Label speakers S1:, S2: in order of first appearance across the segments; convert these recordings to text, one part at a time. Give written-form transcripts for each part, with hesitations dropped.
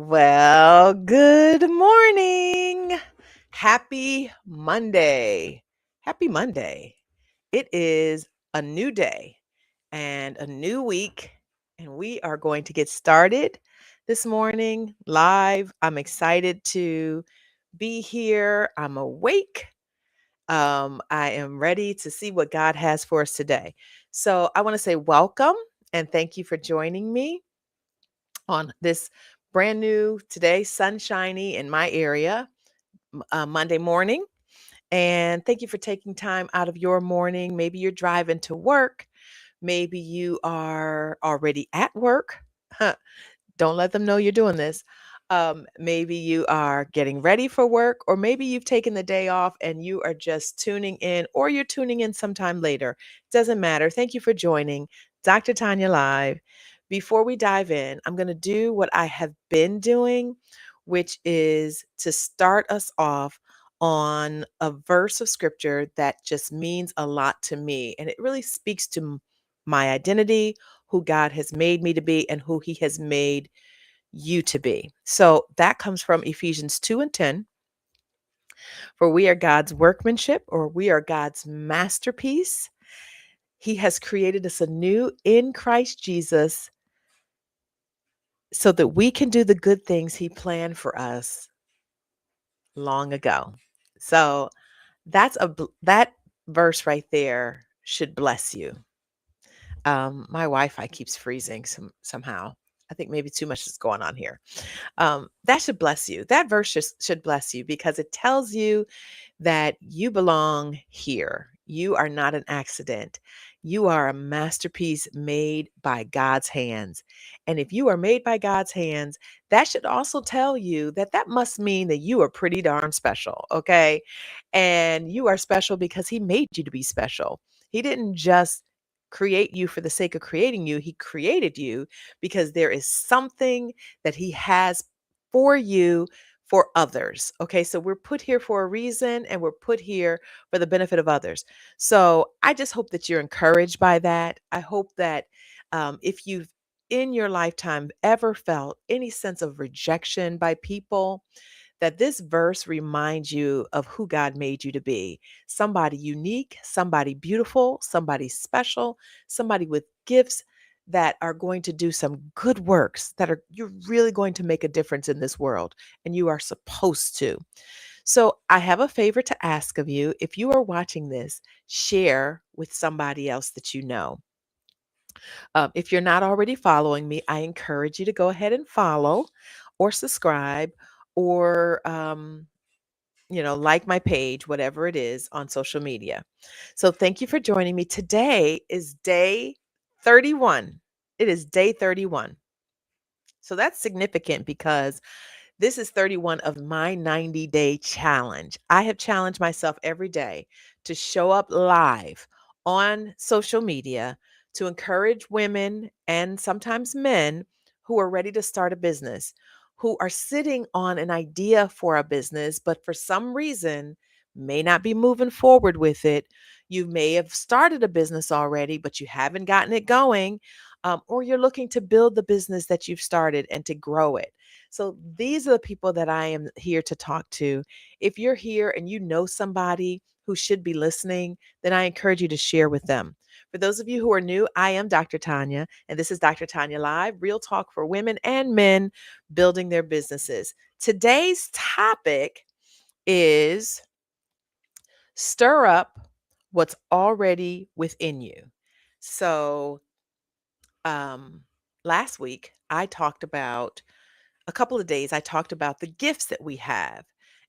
S1: Well, good morning. Happy Monday. Happy Monday. It is a new day and a new week, and we are going to get started this morning live. I'm excited to be here. I'm awake. I am ready to see what God has for us today. So I want to say welcome and thank you for joining me on this brand new today, sunshiny in my area, Monday morning. And thank you for taking time out of your morning. Maybe you're driving to work. Maybe you are already at work. Don't let them know you're doing this. Maybe you are getting ready for work, or maybe you've taken the day off and you are just tuning in, or you're tuning in sometime later. Doesn't matter. Thank you for joining Dr. Tanya Live. Before we dive in, I'm going to do what I have been doing, which is to start us off on a verse of scripture that just means a lot to me. And it really speaks to my identity, who God has made me to be, and who He has made you to be. So that comes from Ephesians 2 and 10. For we are God's workmanship, or we are God's masterpiece. He has created us anew in Christ Jesus so that we can do the good things He planned for us long ago. So that verse right there should bless you. My Wi-Fi keeps freezing somehow. I think maybe too much is going on here. That should bless you. That verse should bless you because it tells you that you belong here. You are not an accident. You are a masterpiece made by God's hands. And if you are made by God's hands, that should also tell you that that must mean that you are pretty darn special, okay? And you are special because He made you to be special. He didn't just create you for the sake of creating you, He created you because there is something that He has for you for others. Okay, so we're put here for a reason and we're put here for the benefit of others. So I just hope that you're encouraged by that. I hope that if you've in your lifetime ever felt any sense of rejection by people, that this verse reminds you of who God made you to be, somebody unique, somebody beautiful, somebody special, somebody with gifts that are going to do some good works that are you're really going to make a difference in this world, and you are supposed to. So I have a favor to ask of you. If you are watching this, share with somebody else that you know. If you're not already following me, I encourage you to go ahead and follow or subscribe or like my page, whatever it is on social media. So thank you for joining me. Today is day 31. It is day 31. So that's significant because this is 31 of my 90-day challenge. I have challenged myself every day to show up live on social media to encourage women and sometimes men who are ready to start a business, who are sitting on an idea for a business, but for some reason may not be moving forward with it. You may have started a business already, but you haven't gotten it going, or you're looking to build the business that you've started and to grow it. So these are the people that I am here to talk to. If you're here and you know somebody who should be listening, then I encourage you to share with them. For those of you who are new, I am Dr. Tanya, and this is Dr. Tanya Live, real talk for women and men building their businesses. Today's topic is stir up what's already within you. So, um, last week I talked about a couple of days, I talked about the gifts that we have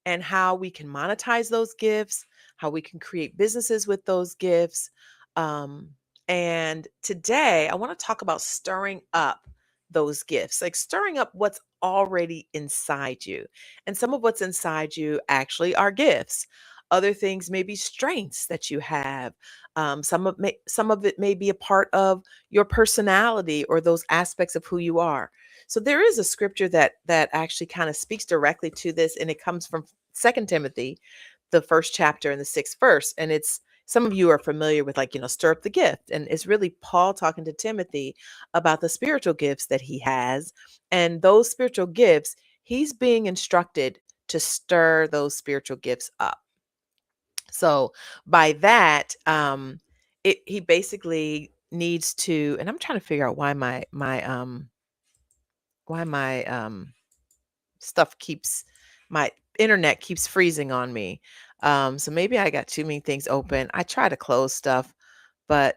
S1: and how we can monetize those gifts, how we can create businesses with those gifts. Um, and today, I want to talk about stirring up those gifts, like stirring up what's already inside you. And some of what's inside you actually are gifts. Other things may be strengths that you have. Some of it may be a part of your personality or those aspects of who you are. So there is a scripture that actually kind of speaks directly to this, and it comes from Second Timothy, the first chapter and the sixth verse, and some of you are familiar with, like, stir up the gift. And it's really Paul talking to Timothy about the spiritual gifts that he has. And those spiritual gifts, he's being instructed to stir those spiritual gifts up. So by that, he basically needs to, and I'm trying to figure out why my stuff keeps my internet keeps freezing on me. So maybe I got too many things open. I try to close stuff, but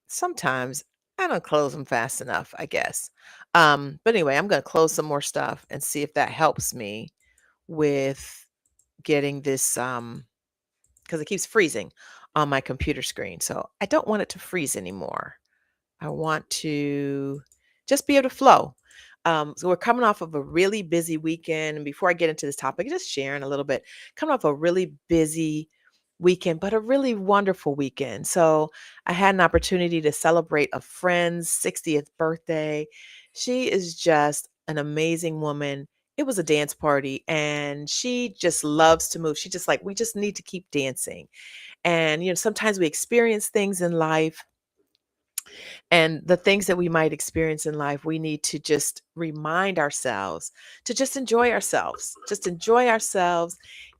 S1: sometimes I don't close them fast enough, I guess. But anyway, I'm going to close some more stuff and see if that helps me with getting this, because it keeps freezing on my computer screen. So I don't want it to freeze anymore. I want to just be able to flow. So we're coming off of a really busy weekend. And before I get into this topic, just sharing a little bit, coming off a really busy weekend, but a really wonderful weekend. So I had an opportunity to celebrate a friend's 60th birthday. She is just an amazing woman. It was a dance party and she just loves to move. She just like, we just need to keep dancing. And, sometimes we experience things in life, and the things that we might experience in life, we need to just remind ourselves to just enjoy ourselves,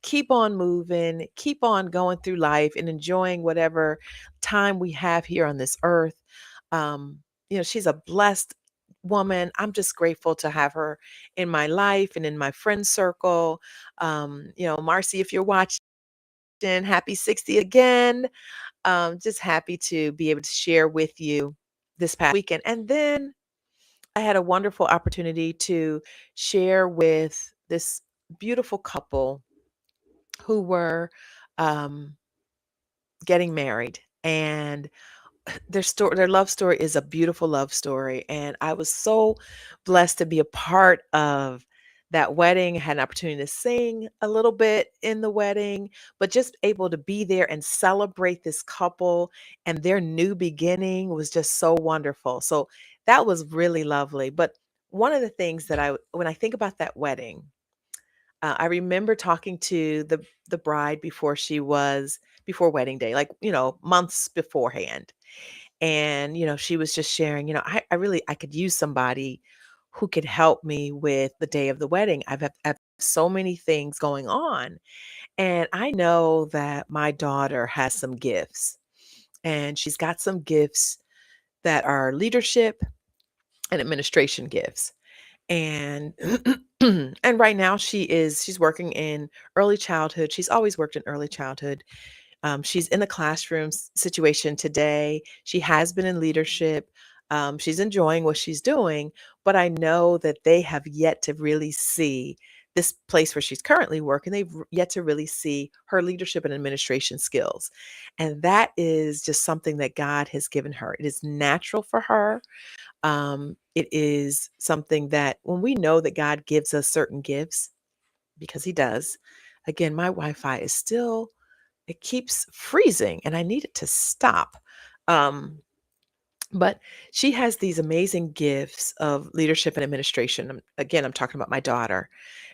S1: keep on moving, keep on going through life and enjoying whatever time we have here on this earth. She's a blessed woman. I'm just grateful to have her in my life and in my friend circle. Marcy, if you're watching, happy 60 again. Just happy to be able to share with you this past weekend. And then I had a wonderful opportunity to share with this beautiful couple who were um, getting married. And their love story is a beautiful love story, and I was so blessed to be a part of that wedding. I had an opportunity to sing a little bit in the wedding, but just able to be there and celebrate this couple and their new beginning was just so wonderful. So that was really lovely. But one of the things that when I think about that wedding, I remember talking to the bride before wedding day, like, months beforehand. And, she was just sharing, I could use somebody who could help me with the day of the wedding. I've so many things going on. And I know that my daughter has some gifts, and she's got some gifts that are leadership and administration gifts. And and right now she's working in early childhood. She's always worked in early childhood. She's in the classroom situation today. She has been in leadership. She's enjoying what she's doing, but I know that they have yet to really see this place where she's currently working. Yet to really see her leadership and administration skills. And that is just something that God has given her. It is natural for her. It is something that when we know that God gives us certain gifts, because He does, again, my Wi Fi is still it keeps freezing and I need it to stop. Um, but she has these amazing gifts of leadership and administration. Again, I'm talking about my daughter,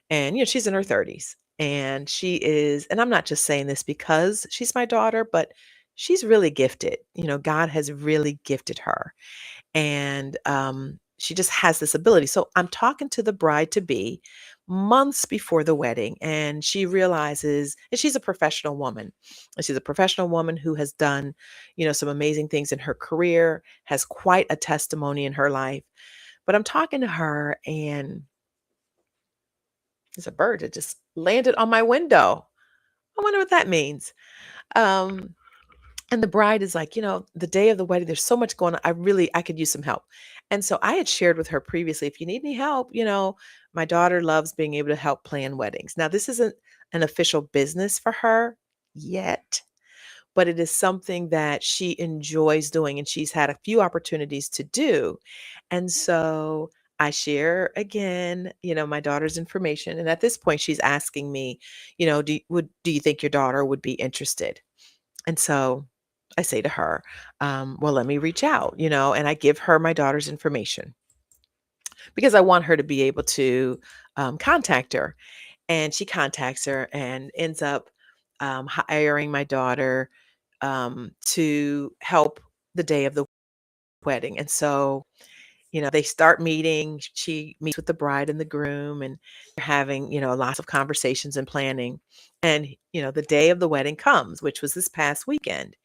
S1: and she's in her 30s, and she is, and I'm not just saying this because she's my daughter, but she's really gifted. God has really gifted her, and she just has this ability. So I'm talking to the bride to be months before the wedding, and she realizes, and she's a professional woman, and she's a professional woman who has done, some amazing things in her career, has quite a testimony in her life. But I'm talking to her, and there's a bird that just landed on my window. I wonder what that means. Um, And the bride is like, the day of the wedding, there's so much going on. I could use some help. And so I had shared with her previously, if you need any help, my daughter loves being able to help plan weddings. Now, this isn't an official business for her yet, but it is something that she enjoys doing and she's had a few opportunities to do. And so I share again, my daughter's information. And at this point, she's asking me, do you think your daughter would be interested? And so I say to her, well, let me reach out, and I give her my daughter's information because I want her to be able to contact her. And she contacts her and ends up hiring my daughter to help the day of the wedding. And so, they start meeting. She meets with the bride and the groom, and they're having, lots of conversations and planning. And, the day of the wedding comes, which was this past weekend.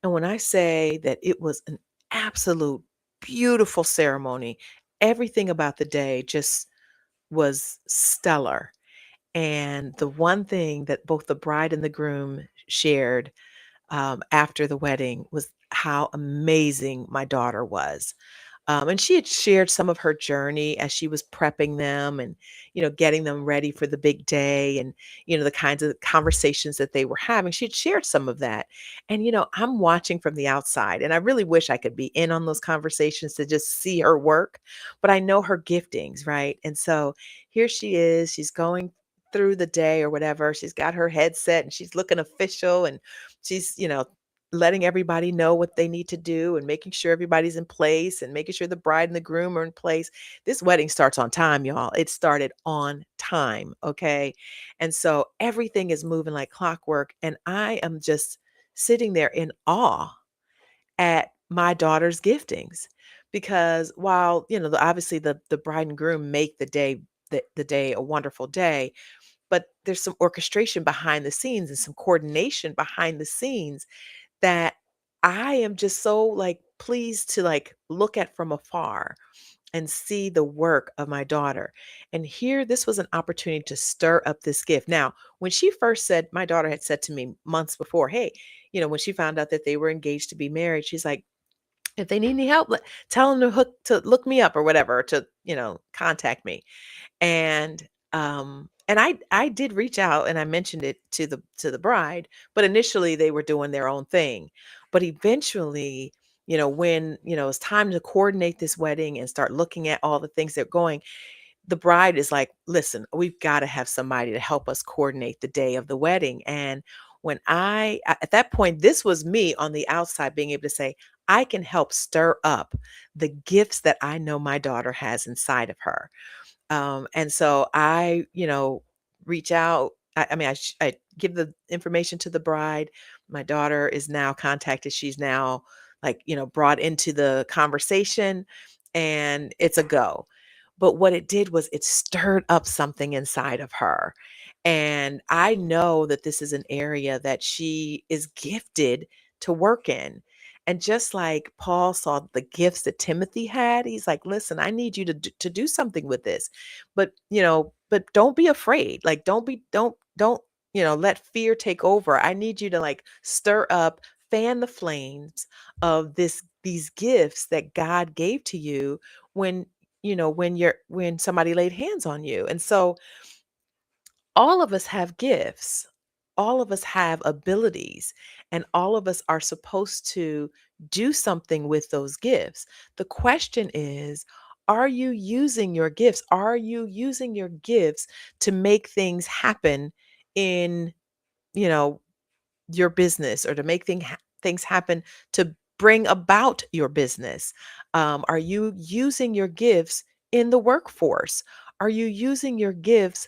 S1: And when I say that it was an absolute beautiful ceremony, everything about the day just was stellar. And the one thing that both the bride and the groom shared after the wedding was how amazing my daughter was. And she had shared some of her journey as she was prepping them and, getting them ready for the big day and, the kinds of conversations that they were having. She had shared some of that. And, I'm watching from the outside and I really wish I could be in on those conversations to just see her work, but I know her giftings, right? And so here she is, she's going through the day or whatever. She's got her headset and she's looking official and she's, letting everybody know what they need to do and making sure everybody's in place and making sure the bride and the groom are in place. This wedding starts on time, y'all. It started on time, okay? And so everything is moving like clockwork. And I am just sitting there in awe at my daughter's giftings because while, obviously the bride and groom make the day a wonderful day, but there's some orchestration behind the scenes and some coordination behind the scenes that I am just so, like, pleased to, like, look at from afar and see the work of my daughter. And here, this was an opportunity to stir up this gift. Now, when she first said my daughter had said to me months before, "Hey," when she found out that they were engaged to be married, she's like, "If they need any help, tell them to look me up or whatever, to, contact me." And I did reach out and I mentioned it to the bride, but initially they were doing their own thing. But eventually, when, it's time to coordinate this wedding and start looking at all the things that are going, the bride is like, "Listen, we've got to have somebody to help us coordinate the day of the wedding." And when at that point, this was me on the outside being able to say, I can help stir up the gifts that I know my daughter has inside of her. And so I, reach out. I mean, I give the information to the bride. My daughter is now contacted. She's now, like, brought into the conversation and it's a go. But what it did was it stirred up something inside of her. And I know that this is an area that she is gifted to work in. And just like Paul saw the gifts that Timothy had, he's like, "Listen, I need you to do something with this." But don't be afraid. Like, don't let fear take over. I need you to, like, stir up, fan the flames of these gifts that God gave to you when when somebody laid hands on you. And so all of us have gifts. All of us have abilities, and all of us are supposed to do something with those gifts. The question is, are you using your gifts? Are you using your gifts to make things happen in, you know, your business, or to make things happen to bring about your business? Are you using your gifts in the workforce? Are you using your gifts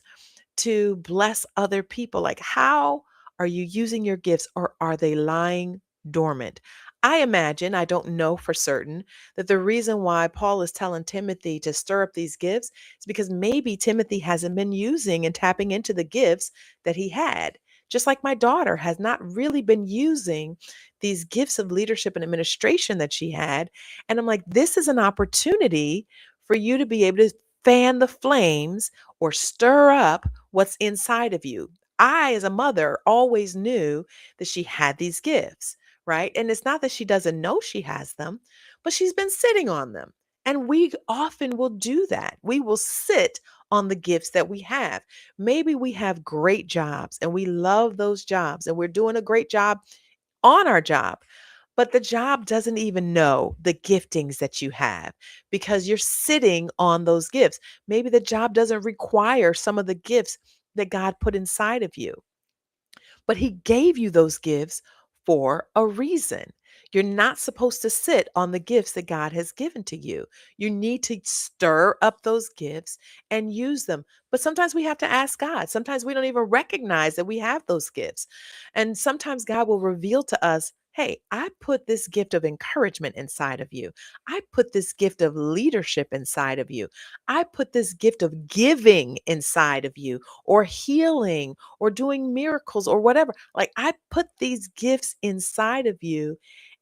S1: to bless other people? Like, how are you using your gifts, or are they lying dormant? I imagine, I don't know for certain, that the reason why Paul is telling Timothy to stir up these gifts is because maybe Timothy hasn't been using and tapping into the gifts that he had. Just like my daughter has not really been using these gifts of leadership and administration that she had. And I'm like, this is an opportunity for you to be able to fan the flames or stir up what's inside of you. I, as a mother, always knew that she had these gifts, right? And it's not that she doesn't know she has them, but she's been sitting on them. And we often will do that. We will sit on the gifts that we have. Maybe we have great jobs and we love those jobs and we're doing a great job on our job, but the job doesn't even know the giftings that you have because you're sitting on those gifts. Maybe the job doesn't require some of the gifts that God put inside of you, but He gave you those gifts for a reason. You're not supposed to sit on the gifts that God has given to you. You need to stir up those gifts and use them. But sometimes we have to ask God. Sometimes we don't even recognize that we have those gifts. And sometimes God will reveal to us Hey, I put this gift of encouragement inside of you. I put this gift of leadership inside of you. I put this gift of giving inside of you, or healing, or doing miracles, or whatever. Like, I put these gifts inside of you,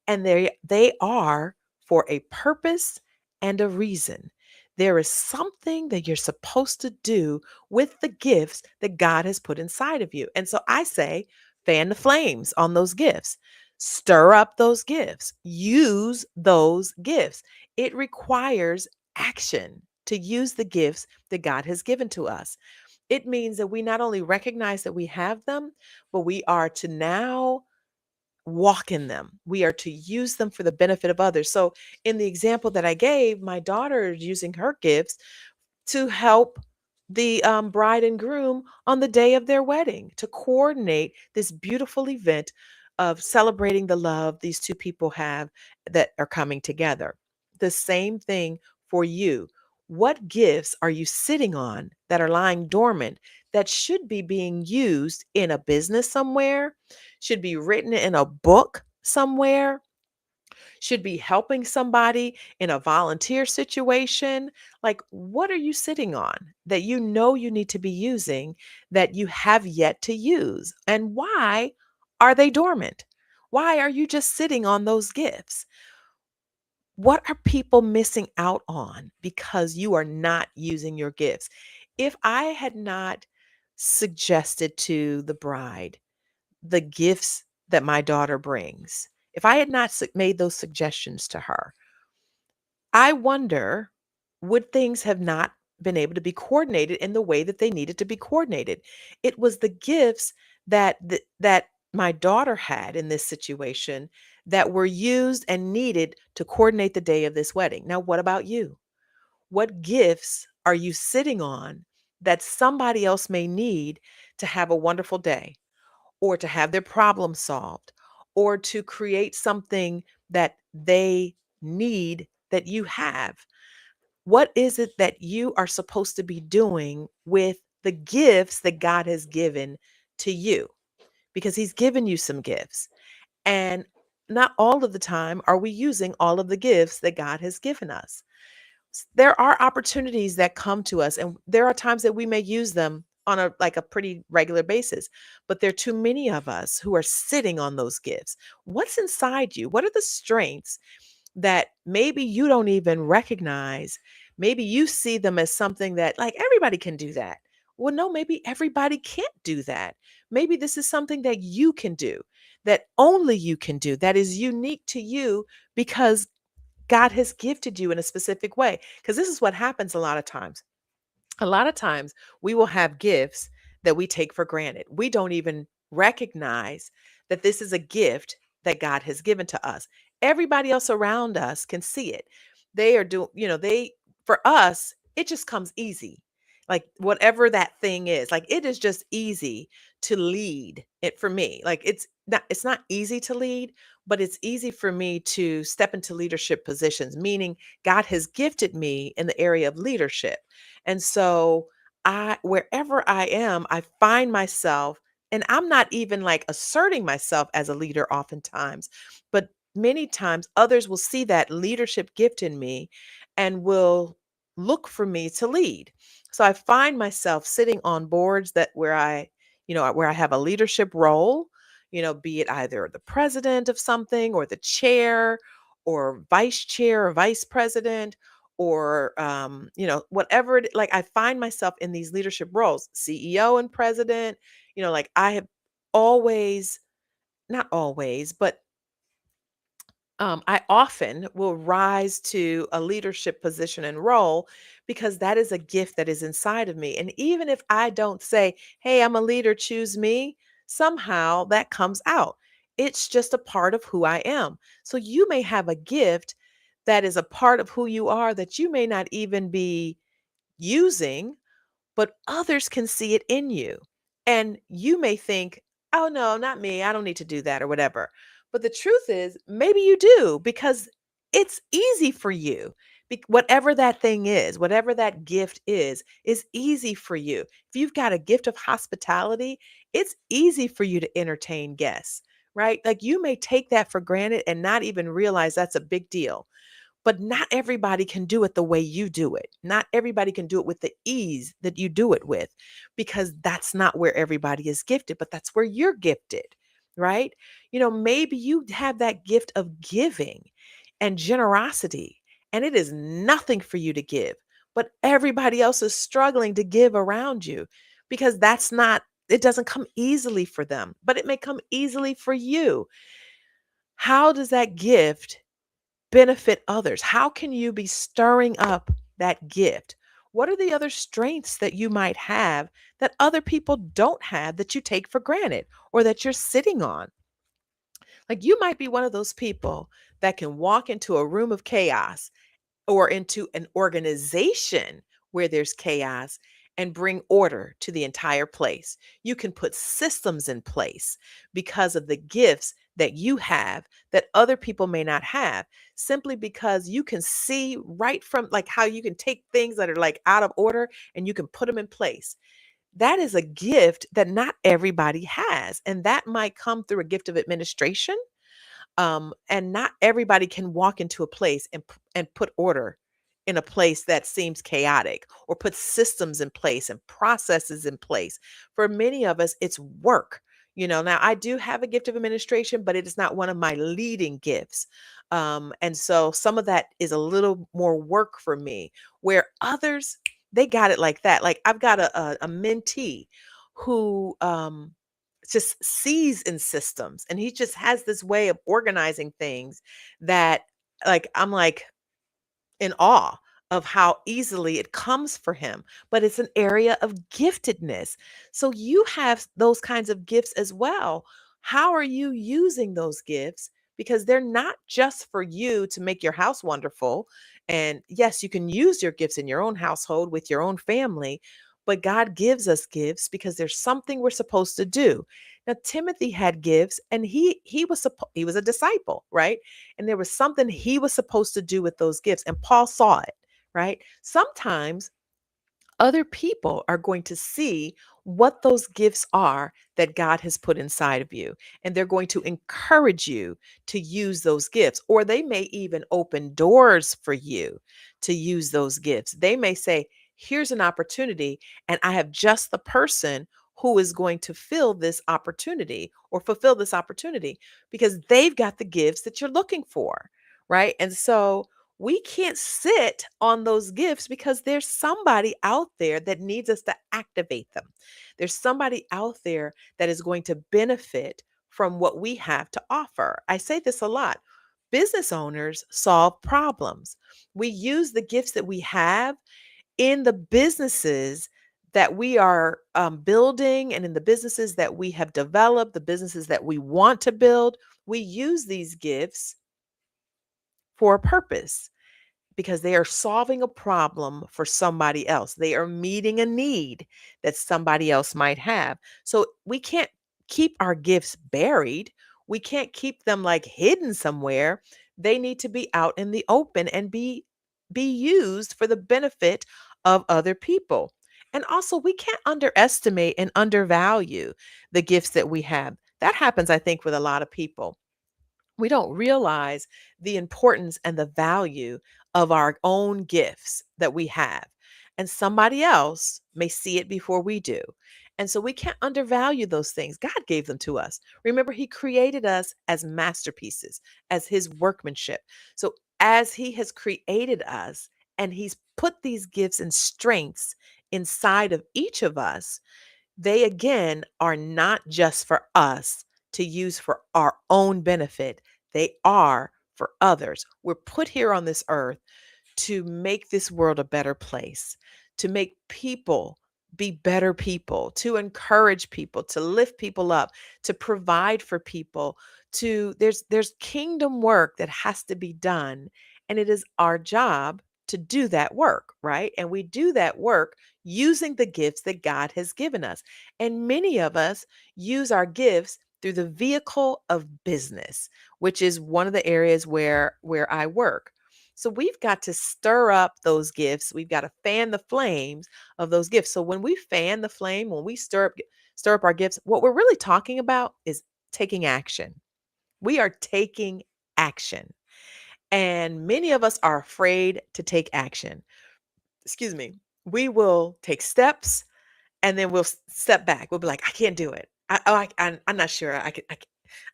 S1: and they are for a purpose and a reason. There is something that you're supposed to do with the gifts that God has put inside of you. And so I say, fan the flames on those gifts. Stir up those gifts. Use those gifts. It requires action to use the gifts that God has given to us. It means that we not only recognize that we have them, but we are to now walk in them. We are to use them for the benefit of others. So, in the example that I gave, my daughter is using her gifts to help the bride and groom on the day of their wedding, to coordinate this beautiful event of celebrating the love these two people have that are coming together. The same thing for you. What gifts are you sitting on that are lying dormant that should be being used in a business somewhere, should be written in a book somewhere, should be helping somebody in a volunteer situation? Like, what are you sitting on that you know you need to be using that you have yet to use? And why are they dormant? Why are you just sitting on those gifts? What are people missing out on because you are not using your gifts? If I had not suggested to the bride the gifts that my daughter brings, if I had not made those suggestions to her, I wonder, would things have not been able to be coordinated in the way that they needed to be coordinated? It was the gifts that my daughter had in this situation that were used and needed to coordinate the day of this wedding. Now, what about you? What gifts are you sitting on that somebody else may need to have a wonderful day, or to have their problem solved, or to create something that they need that you have? What is it that you are supposed to be doing with the gifts that God has given to you? Because He's given you some gifts. And not all of the time are we using all of the gifts that God has given us. There are opportunities that come to us, and there are times that we may use them on a pretty regular basis, but there are too many of us who are sitting on those gifts. What's inside you? What are the strengths that maybe you don't even recognize? Maybe you see them as something that, like, everybody can do that. Well, no, maybe everybody can't do that. Maybe this is something that you can do, that only you can do, that is unique to you because God has gifted you in a specific way. Because this is what happens a lot of times. A lot of times we will have gifts that we take for granted. We don't even recognize that this is a gift that God has given to us. Everybody else around us can see it. They are doing, for us, it just comes easy. Like, whatever that thing is, like, it is just easy to lead it for me. Like, it's not easy to lead, but it's easy for me to step into leadership positions, meaning God has gifted me in the area of leadership. And so, wherever I am, I find myself, and I'm not even like asserting myself as a leader oftentimes, but many times others will see that leadership gift in me and will look for me to lead. So I find myself sitting on boards where I have a leadership role, be it either the president of something, or the chair, or vice chair, or vice president, or whatever like, I find myself in these leadership roles, CEO and president. Like, I have always, not always, but I often will rise to a leadership position and role because that is a gift that is inside of me. And even if I don't say, hey, I'm a leader, choose me, somehow that comes out. It's just a part of who I am. So you may have a gift that is a part of who you are that you may not even be using, but others can see it in you. And you may think, oh, no, not me. I don't need to do that, or whatever. But the truth is, maybe you do, because it's easy for you. Whatever that thing is, whatever that gift is easy for you. If you've got a gift of hospitality, it's easy for you to entertain guests. right? Like you may take that for granted and not even realize that's a big deal. But not everybody can do it the way you do it. Not everybody can do it with the ease that you do it with, because that's not where everybody is gifted, but that's where you're gifted, right? Maybe you have that gift of giving and generosity, and it is nothing for you to give, but everybody else is struggling to give around you because it doesn't come easily for them, but it may come easily for you. How does that gift benefit others? How can you be stirring up that gift? What are the other strengths that you might have that other people don't have that you take for granted or that you're sitting on? Like you might be one of those people that can walk into a room of chaos or into an organization where there's chaos and bring order to the entire place. You can put systems in place because of the gifts that you have that other people may not have, simply because you can see right from like how you can take things that are like out of order and you can put them in place. That is a gift that not everybody has. And that might come through a gift of administration, and not everybody can walk into a place and put order in a place that seems chaotic, or put systems in place and processes in place. For many of us, it's work. Now I do have a gift of administration, but it is not one of my leading gifts. And so some of that is a little more work for me, where others, they got it like that. Like I've got a mentee who just sees in systems, and he just has this way of organizing things that, like, I'm like in awe of how easily it comes for him. But it's an area of giftedness. So you have those kinds of gifts as well. How are you using those gifts? Because they're not just for you to make your house wonderful. And yes, you can use your gifts in your own household with your own family, but God gives us gifts because there's something we're supposed to do. Now Timothy had gifts, and he was a disciple, right? And there was something he was supposed to do with those gifts, and Paul saw it, right? Sometimes other people are going to see what those gifts are that God has put inside of you, and they're going to encourage you to use those gifts, or they may even open doors for you to use those gifts. They may say, here's an opportunity, and I have just the person who is going to fill this opportunity or fulfill this opportunity, because they've got the gifts that you're looking for, right? And so we can't sit on those gifts, because there's somebody out there that needs us to activate them. There's somebody out there that is going to benefit from what we have to offer. I say this a lot. Business owners solve problems. We use the gifts that we have in the businesses that we are building, and in the businesses that we have developed, the businesses that we want to build. We use these gifts for a purpose, because they are solving a problem for somebody else. They are meeting a need that somebody else might have. So we can't keep our gifts buried. We can't keep them like hidden somewhere. They need to be out in the open and be used for the benefit of other people. And also, we can't underestimate and undervalue the gifts that we have. That happens, I think, with a lot of people. We don't realize the importance and the value of our own gifts that we have. And somebody else may see it before we do. And so we can't undervalue those things. God gave them to us. Remember, He created us as masterpieces, as His workmanship. So as He has created us and He's put these gifts and strengths inside of each of us, they again are not just for us to use for our own benefit, they are for others. We're put here on this earth to make this world a better place, to make people be better people, to encourage people, to lift people up, to provide for people, to there's kingdom work that has to be done, and it is our job to do that work, right? And we do that work using the gifts that God has given us. And many of us use our gifts through the vehicle of business, which is one of the areas where I work. So we've got to stir up those gifts. We've got to fan the flames of those gifts. So when we fan the flame, when we stir up our gifts, what we're really talking about is taking action. We are taking action. And many of us are afraid to take action. Excuse me. We will take steps and then we'll step back. We'll be like, I can't do it. I'm not sure. I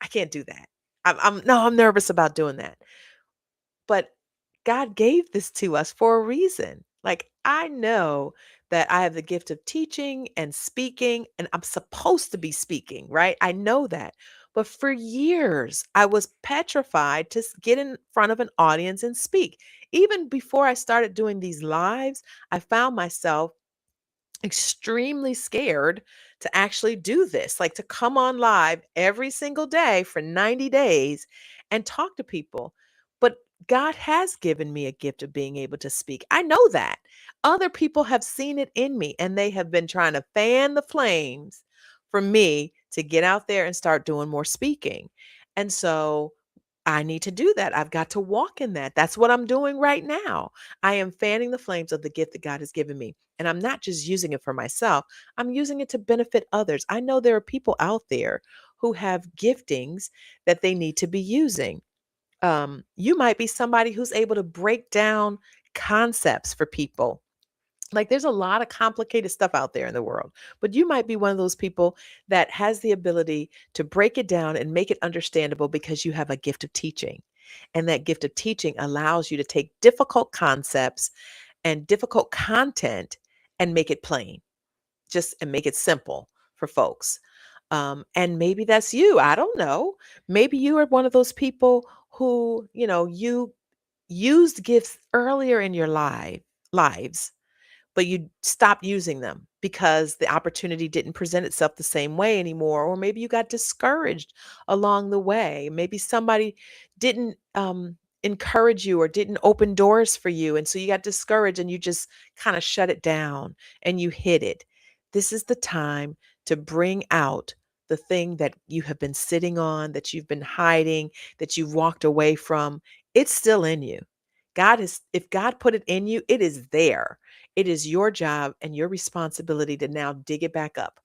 S1: can't do that. I'm nervous about doing that. But God gave this to us for a reason. Like, I know that I have the gift of teaching and speaking, and I'm supposed to be speaking, right? I know that. But for years, I was petrified to get in front of an audience and speak. Even before I started doing these lives, I found myself extremely scared to actually do this, like to come on live every single day for 90 days and talk to people. But God has given me a gift of being able to speak. I know that. Other people have seen it in me and they have been trying to fan the flames for me to get out there and start doing more speaking. And so I need to do that. I've got to walk in that. That's what I'm doing right now. I am fanning the flames of the gift that God has given me. And I'm not just using it for myself, I'm using it to benefit others. I know there are people out there who have giftings that they need to be using. You might be somebody who's able to break down concepts for people. Like, there's a lot of complicated stuff out there in the world, but you might be one of those people that has the ability to break it down and make it understandable because you have a gift of teaching. And that gift of teaching allows you to take difficult concepts and difficult content and make it plain, just and make it simple for folks. And maybe that's you. I don't know. Maybe you are one of those people who, you used gifts earlier in your lives, but you stopped using them because the opportunity didn't present itself the same way anymore. Or maybe you got discouraged along the way. Maybe somebody didn't encourage you or didn't open doors for you. And so you got discouraged and you just kind of shut it down and you hid it. This is the time to bring out the thing that you have been sitting on, that you've been hiding, that you've walked away from. It's still in you. If God put it in you, it is there. It is your job and your responsibility to now dig it back up.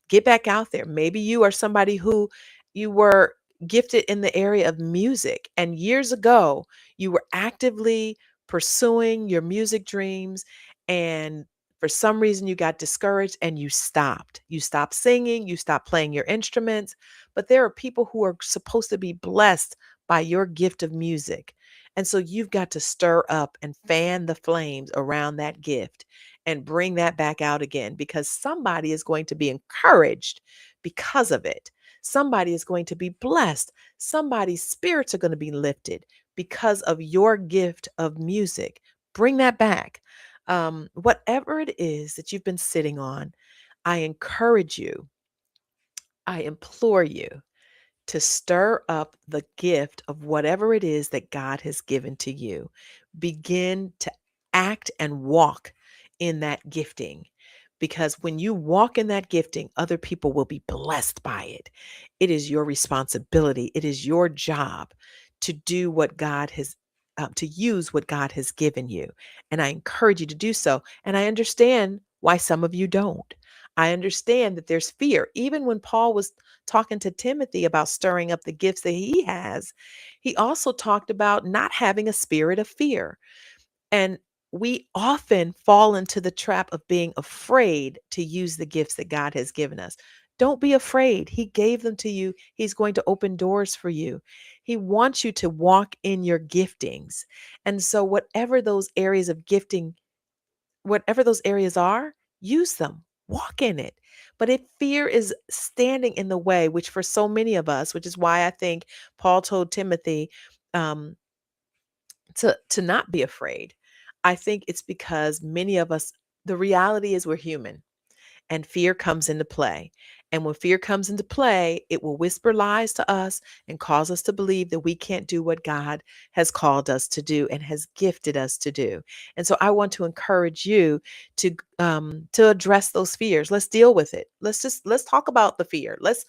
S1: Get back out there. Maybe you are somebody who you were gifted in the area of music, and years ago, you were actively pursuing your music dreams, and for some reason you got discouraged and you stopped. You stopped singing, you stopped playing your instruments, but there are people who are supposed to be blessed by your gift of music. And so you've got to stir up and fan the flames around that gift and bring that back out again, because somebody is going to be encouraged because of it. Somebody is going to be blessed. Somebody's spirits are going to be lifted because of your gift of music. Bring that back. Whatever it is that you've been sitting on, I encourage you, I implore you to stir up the gift of whatever it is that God has given to you. Begin to act and walk in that gifting. Because when you walk in that gifting, other people will be blessed by it. It is your responsibility. It is your job to do what God has, to use what God has given you. And I encourage you to do so. And I understand why some of you don't. I understand that there's fear. Even when Paul was talking to Timothy about stirring up the gifts that he has, he also talked about not having a spirit of fear. And we often fall into the trap of being afraid to use the gifts that God has given us. Don't be afraid. He gave them to you. He's going to open doors for you. He wants you to walk in your giftings. And so, whatever those areas are, use them, walk in it. But if fear is standing in the way, which for so many of us, which is why I think Paul told Timothy um, to not be afraid, I think it's because many of us, the reality is we're human and fear comes into play. And when fear comes into play, it will whisper lies to us and cause us to believe that we can't do what God has called us to do and has gifted us to do. And so I want to encourage you to address those fears. Let's deal with it. Let's talk about the fear. Let's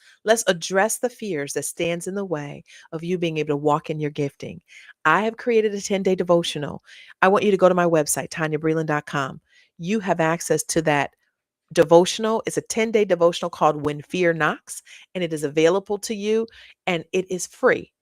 S1: address the fears that stands in the way of you being able to walk in your gifting. I have created a 10-day devotional. I want you to go to my website, TanyaBreland.com. You have access to that devotional. It's a 10-day devotional called When Fear Knocks, and it is available to you and it is free.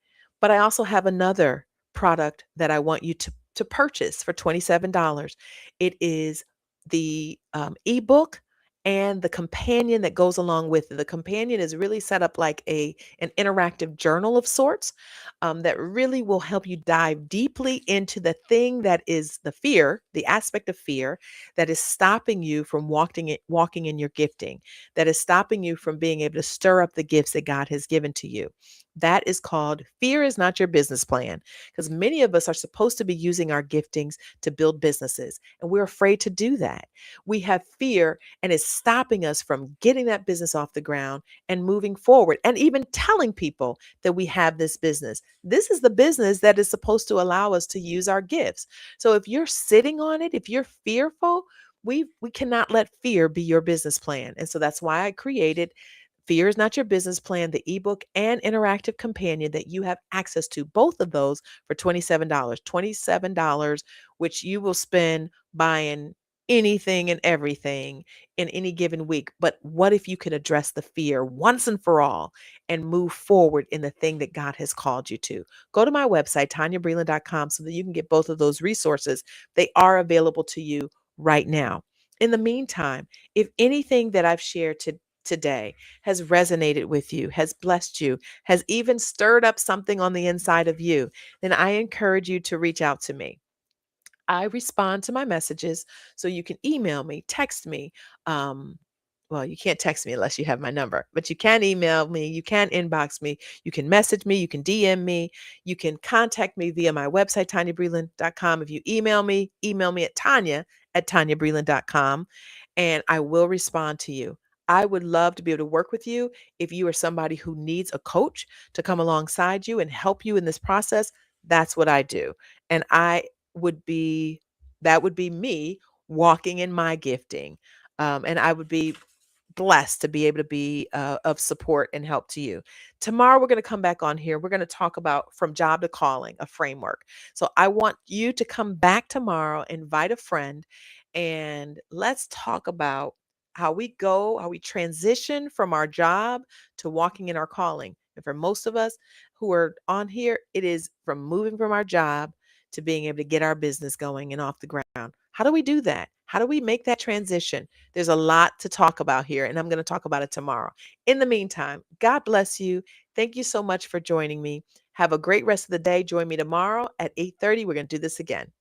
S1: But I also have another product that I want you to purchase for $27. It is the ebook and the companion that goes along with it. The companion is really set up like an interactive journal of sorts, that really will help you dive deeply into the thing that is the fear, the aspect of fear that is stopping you from walking in your gifting, that is stopping you from being able to stir up the gifts that God has given to you. That is called Fear is Not Your Business Plan, because many of us are supposed to be using our giftings to build businesses, and we're afraid to do that. We have fear, and it's stopping us from getting that business off the ground and moving forward, and even telling people that we have this business. This is the business that is supposed to allow us to use our gifts. So if you're sitting on it, if you're fearful, we cannot let fear be your business plan. And so that's why I created Fear is Not Your Business Plan, the ebook and interactive companion that you have access to, both of those for $27. $27, which you will spend buying anything and everything in any given week. But what if you could address the fear once and for all and move forward in the thing that God has called you to? Go to my website, TanyaBreland.com, so that you can get both of those resources. They are available to you right now. In the meantime, if anything that I've shared today has resonated with you, has blessed you, has even stirred up something on the inside of you, then I encourage you to reach out to me. I respond to my messages, so you can email me, text me. Well, you can't text me unless you have my number, but you can email me, you can inbox me, you can message me, you can DM me, you can contact me via my website, TanyaBreland.com. If you email me at Tanya@TanyaBreland.com, and I will respond to you. I would love to be able to work with you if you are somebody who needs a coach to come alongside you and help you in this process. That's what I do. And would be that would be me walking in my gifting. And I would be blessed to be able to be of support and help to you. Tomorrow, we're going to come back on here. We're going to talk about from job to calling, a framework. So I want you to come back tomorrow, invite a friend, and let's talk about how we transition from our job to walking in our calling. And for most of us who are on here, it is from moving from our job to being able to get our business going and off the ground. How do we do that? How do we make that transition? There's a lot to talk about here, and I'm going to talk about it tomorrow. In the meantime, God bless you. Thank you so much for joining me. Have a great rest of the day. Join me tomorrow at 8:30. We're going to do this again.